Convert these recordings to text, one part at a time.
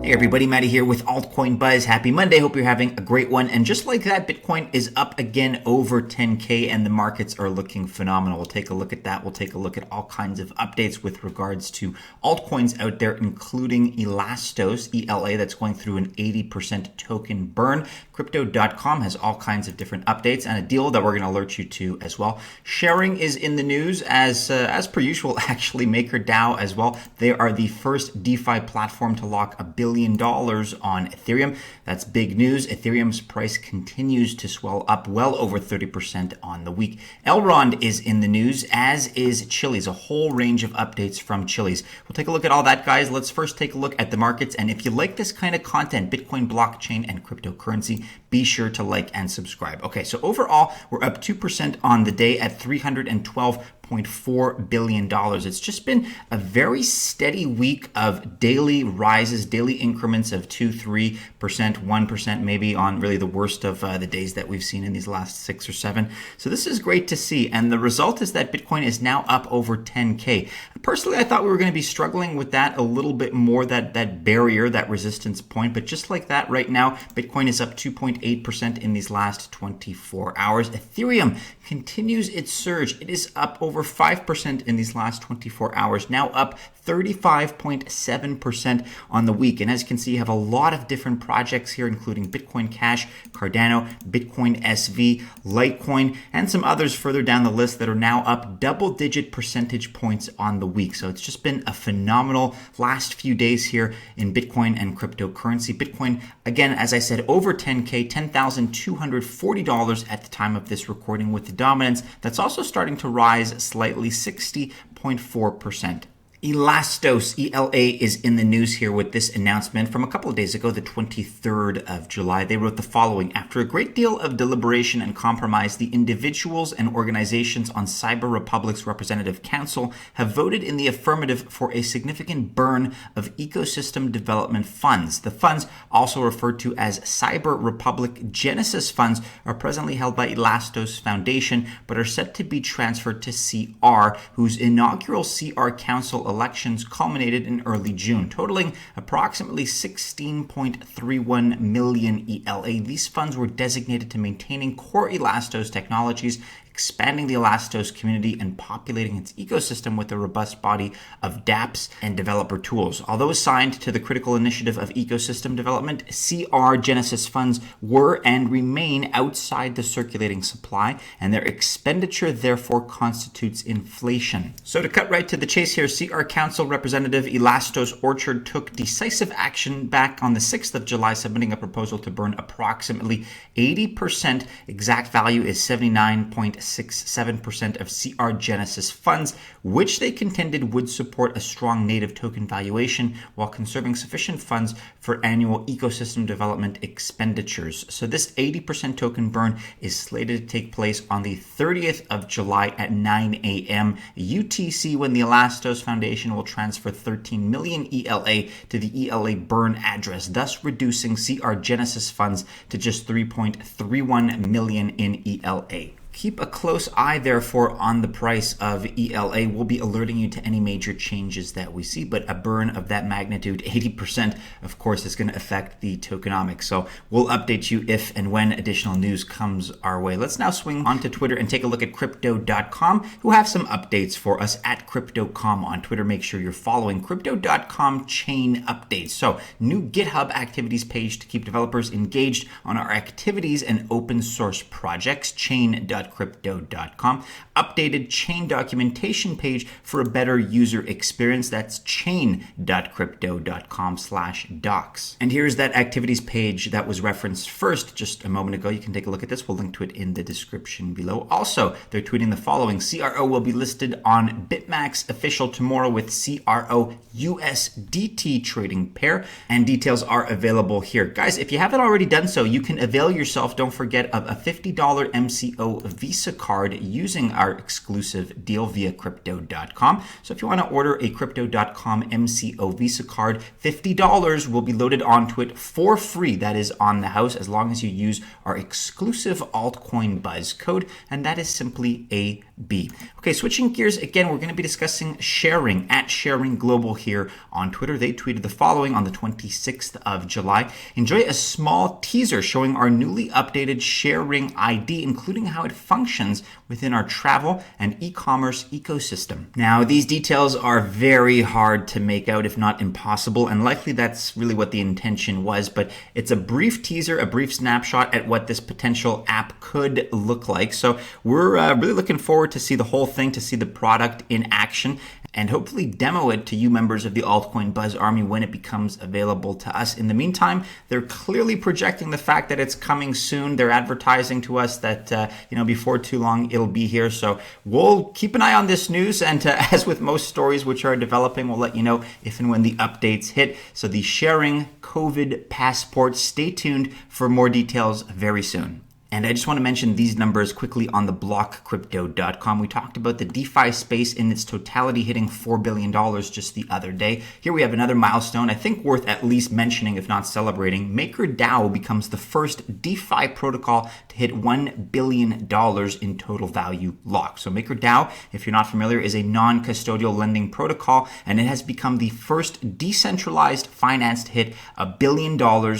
Hey everybody, Matty here with Altcoin Buzz. Happy Monday. Hope you're having a great one. And just like that, Bitcoin is up again over 10K and the markets are looking phenomenal. We'll take a look at that. We'll take a look at all kinds of updates with regards to altcoins out there, including Elastos, ELA, that's going through an 80% token burn. Crypto.com has all kinds of different updates and a deal that we're going to alert you to as well. ShareRing is in the news as per usual, actually. MakerDAO as well. They are the first DeFi platform to lock $1 billion on Ethereum. That's big news. Ethereum's price continues to swell up well over 30% on the week. Elrond is in the news, as is Chiliz. A whole range of updates from Chiliz. We'll take a look at all that, guys. Let's first take a look at the markets. And if you like this kind of content, Bitcoin, blockchain, and cryptocurrency, be sure to like and subscribe. Okay, so overall, we're up 2% on the day at $312.4 billion. It's just been a very steady week of daily rises, daily increments of 2, 3%, 1%, maybe on really the worst of the days that we've seen in these last 6 or 7. So this is great to see. And the result is that Bitcoin is now up over 10K. Personally, I thought we were going to be struggling with that a little bit more, that barrier, that resistance point. But just like that, right now, Bitcoin is up 2.8% in these last 24 hours. Ethereum continues its surge. It is up over 5% in these last 24 hours, now up 35.7% on the week. And as you can see, you have a lot of different projects here, including Bitcoin Cash, Cardano, Bitcoin SV, Litecoin, and some others further down the list that are now up double-digit percentage points on the week. So it's just been a phenomenal last few days here in Bitcoin and cryptocurrency. Bitcoin, again, as I said, over 10K, $10,240 at the time of this recording, with the dominance that's also starting to rise slightly, 60.4%. Elastos, ELA, is in the news here with this announcement from a couple of days ago, the 23rd of July. They wrote the following: after a great deal of deliberation and compromise, the individuals and organizations on Cyber Republic's Representative Council have voted in the affirmative for a significant burn of ecosystem development funds. The funds, also referred to as Cyber Republic Genesis funds, are presently held by Elastos Foundation, but are set to be transferred to CR, whose inaugural CR Council elections culminated in early June, totaling approximately 16.31 million ELA. These funds were designated to maintaining core Elastos technologies, expanding the Elastos community, and populating its ecosystem with a robust body of dApps and developer tools. Although assigned to the critical initiative of ecosystem development, CR Genesis funds were and remain outside the circulating supply, and their expenditure therefore constitutes inflation. So to cut right to the chase here, CR Council Representative Elastos Orchard took decisive action back on the 6th of July, submitting a proposal to burn approximately 80%, exact value is 79.67% of CR Genesis funds, which they contended would support a strong native token valuation while conserving sufficient funds for annual ecosystem development expenditures. So this 80% token burn is slated to take place on the 30th of July at 9 a.m. UTC, when the Elastos Foundation will transfer 13 million ELA to the ELA burn address, thus reducing CR Genesis funds to just 3.31 million in ELA. Keep a close eye, therefore, on the price of ELA. We'll be alerting you to any major changes that we see, but a burn of that magnitude, 80%, of course, is going to affect the tokenomics. So we'll update you if and when additional news comes our way. Let's now swing onto Twitter and take a look at Crypto.com, who have some updates for us at Cryptocom on Twitter. Make sure you're following Crypto.com chain updates. So new GitHub activities page to keep developers engaged on our activities and open source projects, chain.crypto.com. Updated chain documentation page for a better user experience. That's chain.crypto.com/docs. And here's that activities page that was referenced first just a moment ago. You can take a look at this. We'll link to it in the description below. Also, they're tweeting the following: CRO will be listed on BitMax official tomorrow with CRO USDT trading pair, and details are available here. Guys, if you haven't already done so, you can avail yourself, don't forget, of a $50 MCO Visa card using our exclusive deal via Crypto.com. So if you want to order a Crypto.com MCO Visa card, $50 will be loaded onto it for free. That is on the house, as long as you use our exclusive altcoin buzz code, and that is simply AB. Okay, switching gears again, we're going to be discussing ShareRing at ShareRing Global here on Twitter. They tweeted the following on the 26th of July. Enjoy a small teaser showing our newly updated ShareRing ID, including how it functions within our travel and e-commerce ecosystem. Now, these details are very hard to make out, if not impossible, and likely that's really what the intention was, but it's a brief teaser, a brief snapshot at what this potential app could look like. So we're really looking forward to see the whole thing, to see the product in action, and hopefully demo it to you members of the Altcoin Buzz Army when it becomes available to us. In the meantime, they're clearly projecting the fact that it's coming soon. They're advertising to us that before too long it'll be here. So we'll keep an eye on this news, and as with most stories which are developing, we'll let you know if and when the updates hit. So the ShareRing COVID passport, stay tuned for more details very soon. And I just want to mention these numbers quickly on the blockcrypto.com. We talked about the DeFi space in its totality hitting $4 billion just the other day. Here we have another milestone, I think worth at least mentioning, if not celebrating. MakerDAO becomes the first DeFi protocol to hit $1 billion in total value locked. So MakerDAO, if you're not familiar, is a non-custodial lending protocol, and it has become the first decentralized finance to hit $1 billion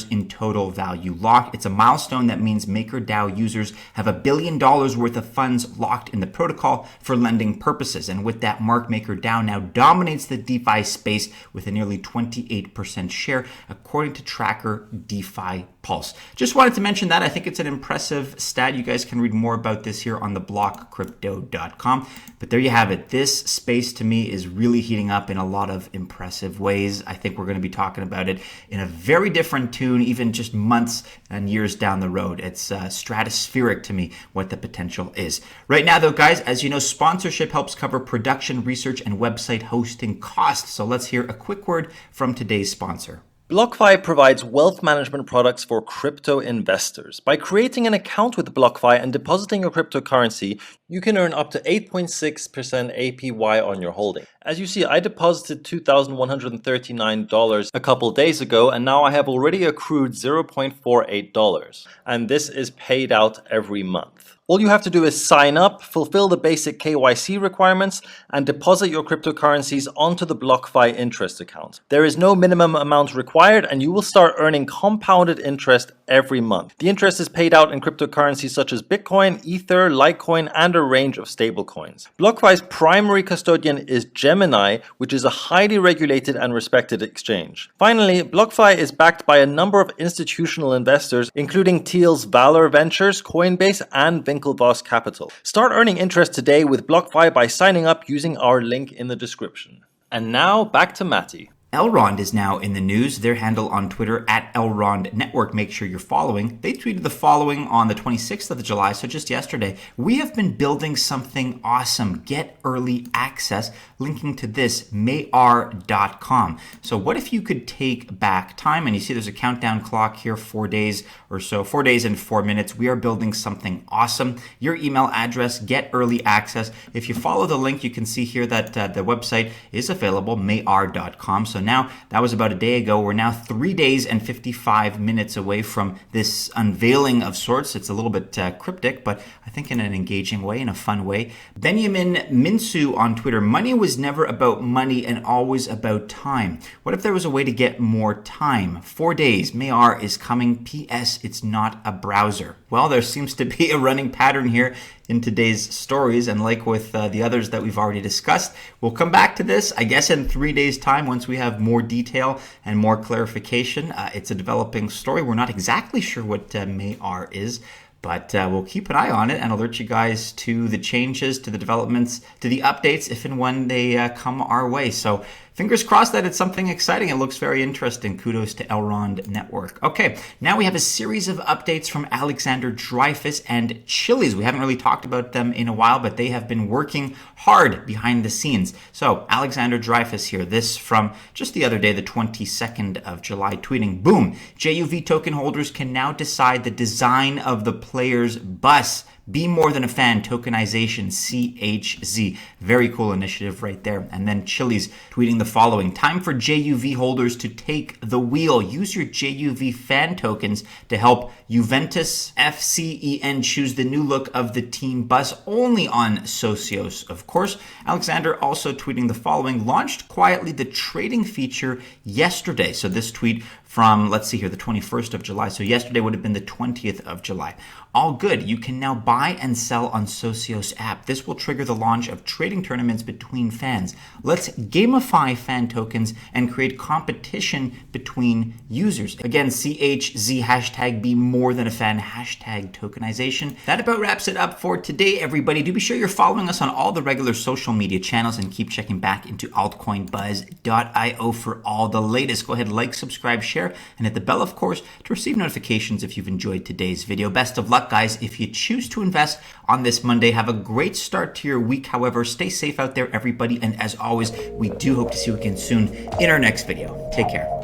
in total value locked. It's a milestone that means MakerDAO users have $1 billion worth of funds locked in the protocol for lending purposes. And with that mark, MakerDAO now dominates the DeFi space with a nearly 28% share, according to tracker DeFi Pulse. Just wanted to mention that. I think it's an impressive stat. You guys can read more about this here on the blockcrypto.com. But there you have it. This space to me is really heating up in a lot of impressive ways. I think we're going to be talking about it in a very different tune, even just months and years down the road. It's stratospheric to me what the potential is. Right now, though, guys, as you know, sponsorship helps cover production, research, and website hosting costs. So let's hear a quick word from today's sponsor. BlockFi provides wealth management products for crypto investors. By creating an account with BlockFi and depositing your cryptocurrency, you can earn up to 8.6% APY on your holding. As you see, I deposited $2,139 a couple days ago, and now I have already accrued $0.48. And this is paid out every month. All you have to do is sign up, fulfill the basic KYC requirements, and deposit your cryptocurrencies onto the BlockFi interest account. There is no minimum amount required, and you will start earning compounded interest every month. The interest is paid out in cryptocurrencies such as Bitcoin, Ether, Litecoin, and a range of stablecoins. BlockFi's primary custodian is Gemini, which is a highly regulated and respected exchange. Finally, BlockFi is backed by a number of institutional investors, including Thiel's Valor Ventures, Coinbase, and Winklevoss Capital. Start earning interest today with BlockFi by signing up using our link in the description. And now back to Matty. Elrond is now in the news. Their handle on Twitter at Elrond Network. Make sure you're following. They tweeted the following on the 26th of July, so just yesterday. We have been building something awesome. Get early access. Linking to this, Maiar.com. So what if you could take back time? And you see there's a countdown clock here, 4 days or so, 4 days and 4 minutes. We are building something awesome. Your email address, get early access. If you follow the link, you can see here that the website is available, Maiar.com. So now, that was about a day ago. We're now 3 days and 55 minutes away from this unveiling of sorts. It's a little bit cryptic, but I think in an engaging way, in a fun way. Benjamin Minsu on Twitter. Money was never about money and always about time. What if there was a way to get more time? 4 days. Maiar is coming. P.S. It's not a browser. Well, there seems to be a running pattern here in today's stories, and like with the others that we've already discussed, we'll come back to this, I guess, in 3 days' time once we have more detail and more clarification. It's a developing story. We're not exactly sure what Maiar is, but we'll keep an eye on it and alert you guys to the changes, to the developments, to the updates if and when they come our way. So fingers crossed that it's something exciting. It looks very interesting. Kudos to Elrond Network. Okay, now we have a series of updates from Alexander Dreyfus and Chiliz. We haven't really talked about them in a while, but they have been working hard behind the scenes. So Alexander Dreyfus here, this from just the other day, the 22nd of July, tweeting, boom, JUV token holders can now decide the design of the player's bus Be More Than a Fan tokenization, CHZ. Very cool initiative right there. And then Chiliz tweeting the following: time for JUV holders to take the wheel. Use your JUV fan tokens to help Juventus FCEN choose the new look of the team bus only on Socios, of course. Alexander also tweeting the following: launched quietly the trading feature yesterday. So this tweet from, let's see here, the 21st of July. So yesterday would have been the 20th of July. All good. You can now buy and sell on Socios app. This will trigger the launch of trading tournaments between fans. Let's gamify fan tokens and create competition between users. Again, CHZ, hashtag Be More Than a Fan, hashtag tokenization. That about wraps it up for today, everybody. Do be sure you're following us on all the regular social media channels and keep checking back into altcoinbuzz.io for all the latest. Go ahead, like, subscribe, share, and hit the bell, of course, to receive notifications if you've enjoyed today's video. Best of luck, guys, if you choose to invest on this Monday. Have a great start to your week. However, stay safe out there, everybody. And as always, we do hope to see you again soon in our next video. Take care.